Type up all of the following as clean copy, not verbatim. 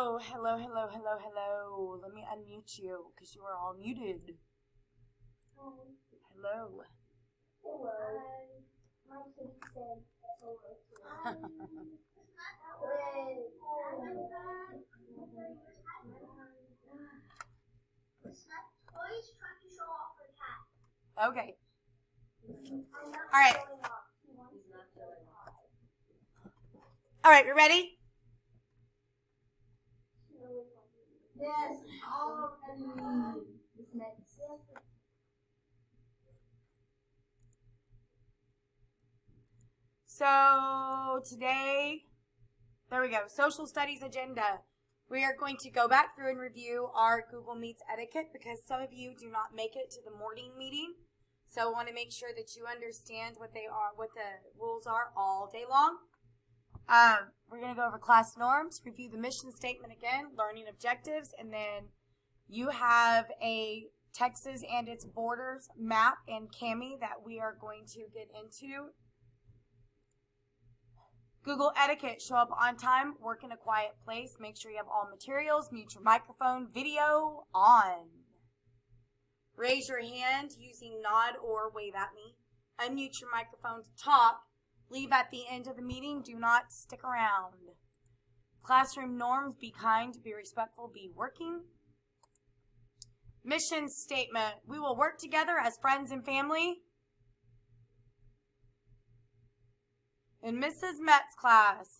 Hello. Let me unmute you because you are all muted. Hello. My kid said hello. Always trying to show off her cat. Okay. All right. All right, we ready? Yes, already. So today, there we go, social studies agenda. We are going to go back through and review our Google Meets etiquette because some of you do not make it to the morning meeting. So I want to make sure that you understand what they are, what the rules are all day long. We're going to go over class norms, review the mission statement again, learning objectives, and then you have a Texas and its borders map and Cami that we are going to get into. Google etiquette, show up on time, work in a quiet place, make sure you have all materials, mute your microphone, video on. Raise your hand using nod or wave at me. Unmute your microphone to talk. Leave at the end of the meeting. Do not stick around. Classroom norms, be kind, be respectful, be working. Mission statement, we will work together as friends and family. In Mrs. Met's class,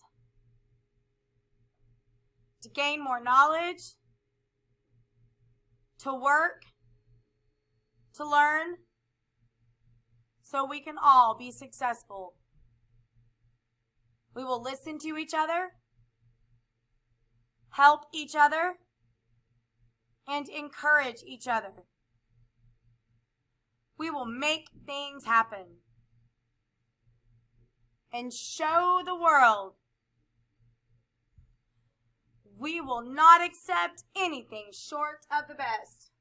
to gain more knowledge, to work, to learn, so we can all be successful. We will listen to each other, help each other, and encourage each other. We will make things happen and show the world we will not accept anything short of the best.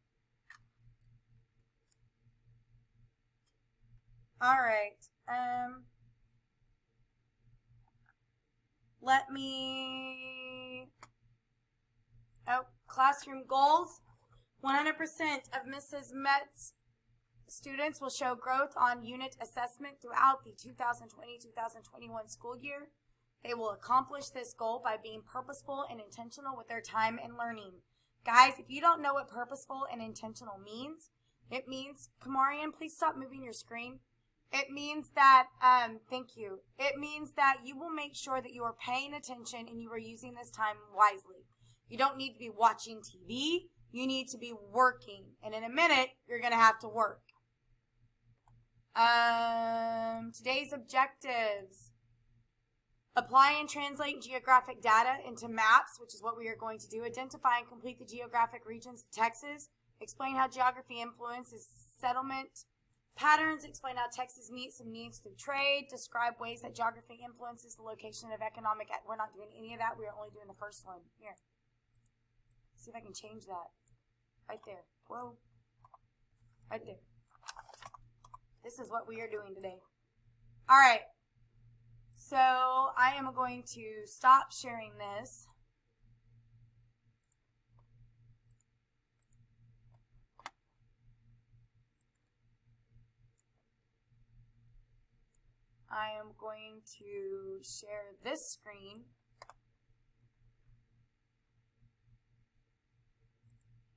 All right. Classroom goals. 100% of Mrs. Met's students will show growth on unit assessment throughout the 2020-2021 school year. They will accomplish this goal by being purposeful and intentional with their time and learning. Guys, if you don't know what purposeful and intentional means, it means, Kamarian, please stop moving your screen. It means that, thank you. It means that you will make sure that you are paying attention and you are using this time wisely. You don't need to be watching TV. You need to be working. And in a minute, you're going to have to work. Today's objectives. Apply and translate geographic data into maps, which is what we are going to do. Identify and complete the geographic regions of Texas. Explain how geography influences settlement patterns. Explain how Texas meets some needs through trade. Describe ways that geography influences the location of economic. We're not doing any of that. We are only doing the first one. Here. See if I can change that. Right there. Whoa. Right there. This is what we are doing today. All right. So I am going to stop sharing this. I am going to share this screen.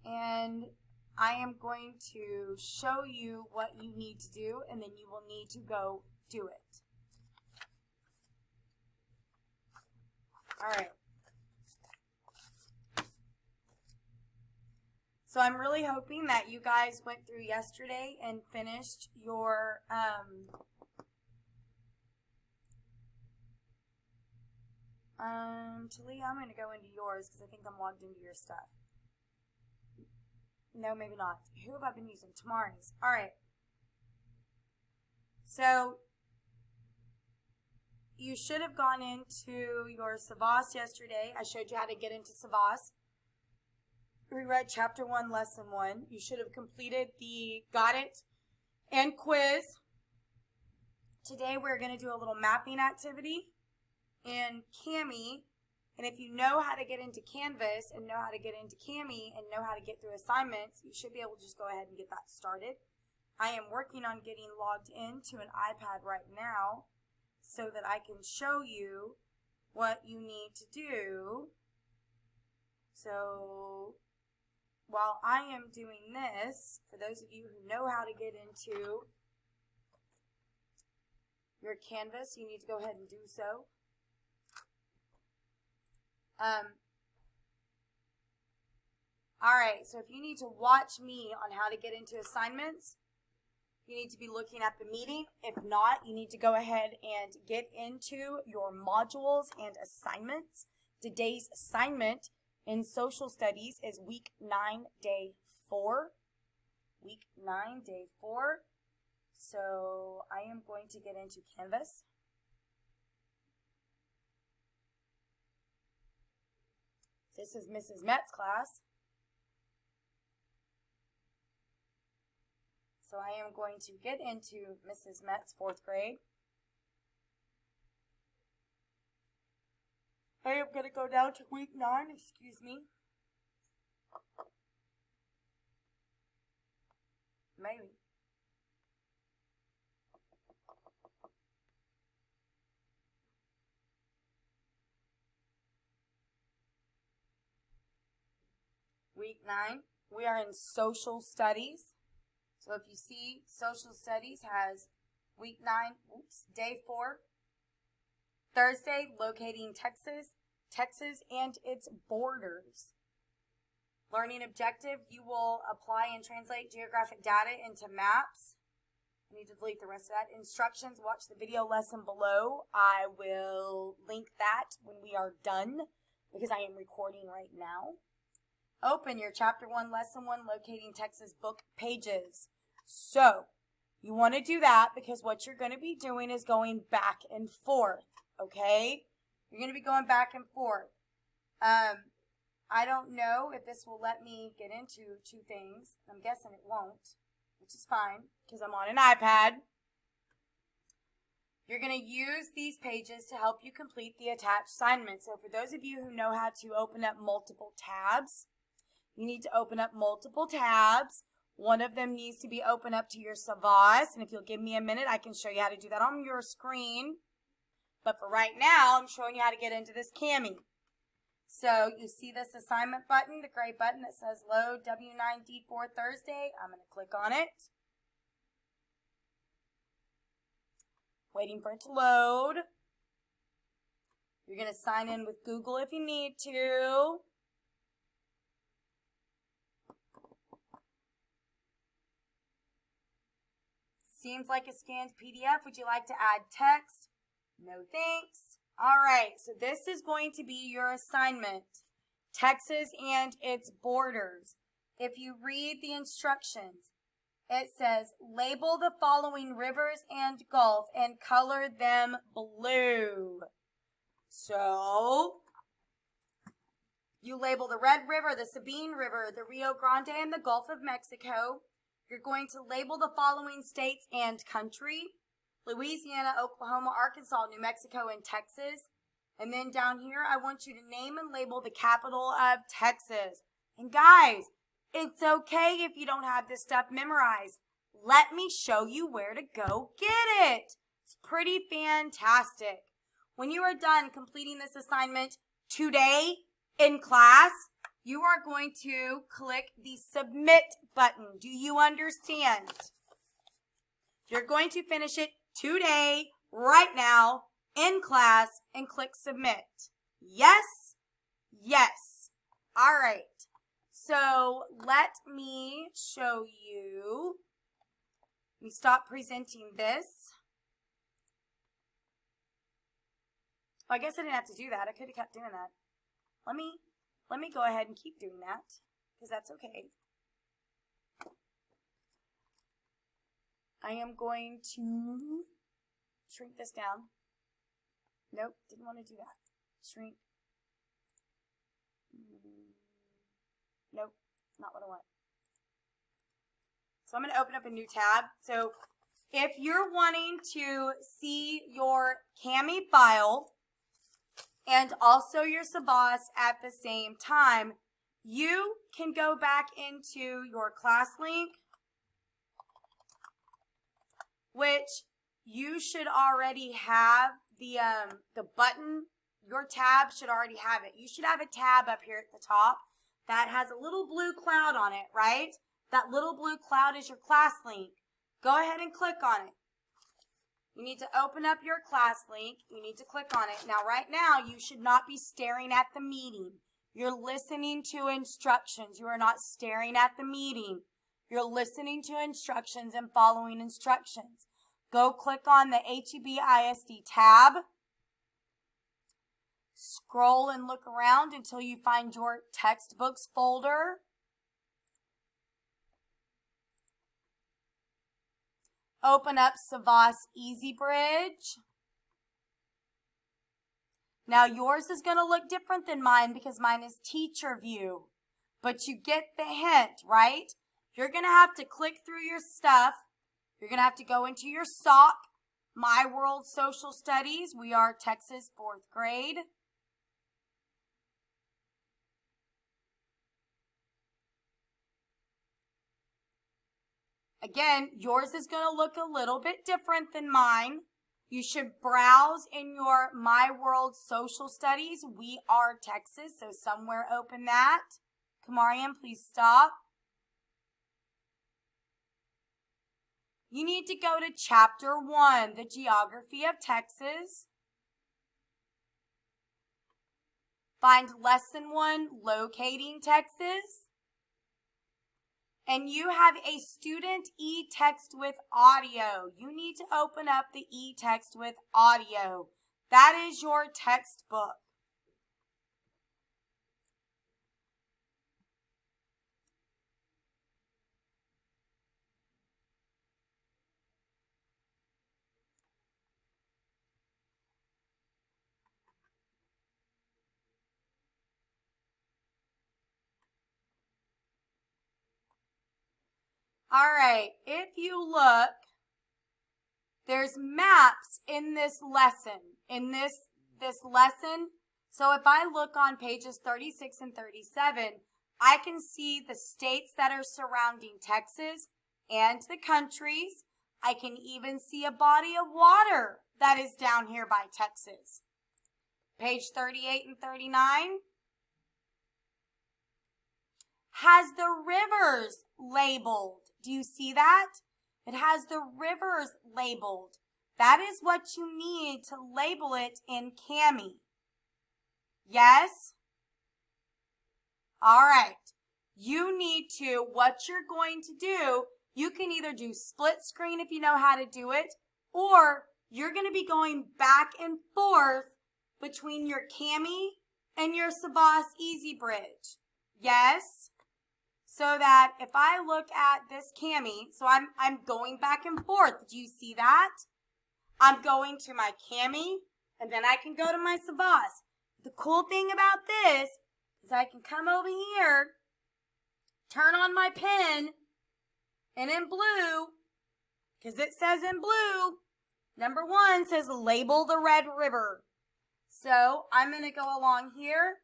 And I am going to show you what you need to do, and then you will need to go do it. All right. So I'm really hoping that you guys went through yesterday and finished your Talia, I'm going to go into yours because I think I'm logged into your stuff. No, maybe not. Who have I been using? Tamari's. All right. So you should have gone into your Savas yesterday. I showed you how to get into Savas. We read chapter 1, lesson 1. You should have completed the got it and quiz. Today we're going to do a little mapping activity. And Cami And if you know how to get into Canvas and know how to get into Cami and know how to get through assignments, you should be able to just go ahead and get that started. I am working on getting logged into an iPad right now so that I can show you what you need to do. So while I am doing this, for those of you who know how to get into your Canvas, you need to go ahead and do so. Alright, so if you need to watch me on how to get into assignments, you need to be looking at the meeting. If not, you need to go ahead and get into your modules and assignments. Today's assignment in social studies is week 9, day 4. Week 9, day 4. So I am going to get into Canvas. This is Mrs. Met's class. So I am going to get into Mrs. Met's 4th grade. I am going to go down to week 9, excuse me. Maybe. Week 9, we are in social studies. So if you see, social studies has week 9, day 4. Thursday, locating Texas and its borders. Learning objective, you will apply and translate geographic data into maps. I need to delete the rest of that. Instructions, watch the video lesson below. I will link that when we are done because I am recording right now. Open your Chapter 1, Lesson 1, Locating Texas book pages. So, you want to do that because what you're going to be doing is going back and forth, okay? You're going to be going back and forth. I don't know if this will let me get into 2 things. I'm guessing it won't, which is fine because I'm on an iPad. You're going to use these pages to help you complete the attached assignment. So for those of you who know how to open up multiple tabs, you need to open up multiple tabs. One of them needs to be open up to your Savas, and if you'll give me a minute, I can show you how to do that on your screen. But for right now, I'm showing you how to get into this Cami. So you see this assignment button, the gray button that says Load W9D4 Thursday. I'm going to click on it. Waiting for it to load. You're going to sign in with Google if you need to. Seems like a scanned PDF. Would you like to add text? No thanks. All right, so this is going to be your assignment. Texas and its borders. If you read the instructions, it says, label the following rivers and gulf and color them blue. So, you label the Red River, the Sabine River, the Rio Grande, and the Gulf of Mexico. You're going to label the following states and country: Louisiana, Oklahoma, Arkansas, New Mexico, and Texas. And then down here, I want you to name and label the capital of Texas. And guys, it's okay if you don't have this stuff memorized. Let me show you where to go get it. It's pretty fantastic. When you are done completing this assignment today in class, you are going to click the submit button. Do you understand? You're going to finish it today, right now, in class, and click submit. Yes? Yes. All right. So let me show you. Let me stop presenting this. Oh, I guess I didn't have to do that. I could have kept doing that. Let me go ahead and keep doing that, because that's okay. I am going to shrink this down. Nope, didn't want to do that. Shrink. Nope, not what I want. So I'm going to open up a new tab. So if you're wanting to see your Cami file and also your Savas at the same time, you can go back into your class link, which you should already have the button. Your tab should already have it. You should have a tab up here at the top that has a little blue cloud on it, right? That little blue cloud is your class link. Go ahead and click on it. You need to open up your class link. You need to click on it. Now, right now, you should not be staring at the meeting. You're listening to instructions. You are not staring at the meeting. You're listening to instructions and following instructions. Go click on the HEB ISD tab. Scroll and look around until you find your textbooks folder. Open up Savas EasyBridge. Now yours is going to look different than mine because mine is teacher view. But you get the hint, right? You're going to have to click through your stuff. You're going to have to go into your SOC, My World Social Studies. We are Texas 4th grade. Again, yours is going to look a little bit different than mine. You should browse in your My World Social Studies. We are Texas, so somewhere open that. Kamarian, please stop. You need to go to Chapter 1, the Geography of Texas. Find Lesson 1, Locating Texas. And you have a student e-text with audio. You need to open up the e-text with audio. That is your textbook. All right, if you look, there's maps in this lesson. So if I look on pages 36 and 37, I can see the states that are surrounding Texas and the countries. I can even see a body of water that is down here by Texas. Page 38 and 39 has the rivers labeled. Do you see that? It has the rivers labeled. That is what you need to label it in Cami. Yes? All right. You need to, what you're going to do, you can either do split screen if you know how to do it, or you're going to be going back and forth between your Cami and your Savas EasyBridge. Yes? So that if I look at this Cami, so I'm going back and forth. Do you see that? I'm going to my Cami, and then I can go to my Savas. The cool thing about this is I can come over here, turn on my pen, and in blue, because it says in blue, number 1 says label the Red River. So I'm going to go along here.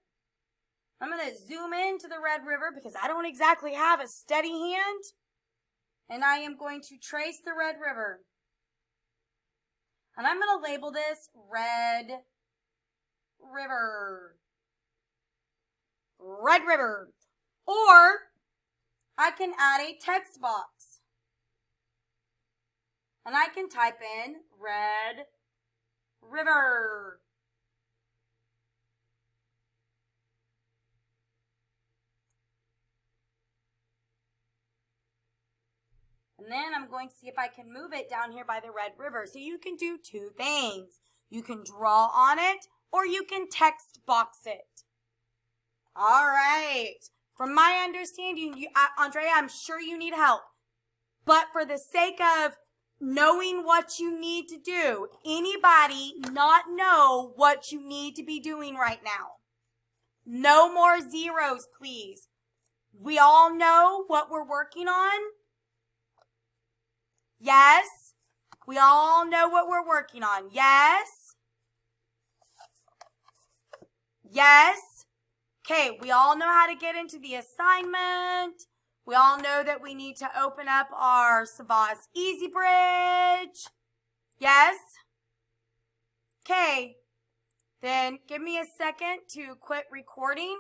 I'm going to zoom into the Red River because I don't exactly have a steady hand. And I am going to trace the Red River. And I'm going to label this Red River. Red River. Or I can add a text box. And I can type in Red River. And then I'm going to see if I can move it down here by the Red River. So you can do 2 things. You can draw on it or you can text box it. All right. From my understanding, Andrea, I'm sure you need help. But for the sake of knowing what you need to do, anybody not know what you need to be doing right now? No more zeros, please. We all know what we're working on. Yes? We all know what we're working on. Yes? Yes. Okay, we all know how to get into the assignment. We all know that we need to open up our Savas Easy Bridge. Yes? Okay, then give me a second to quit recording.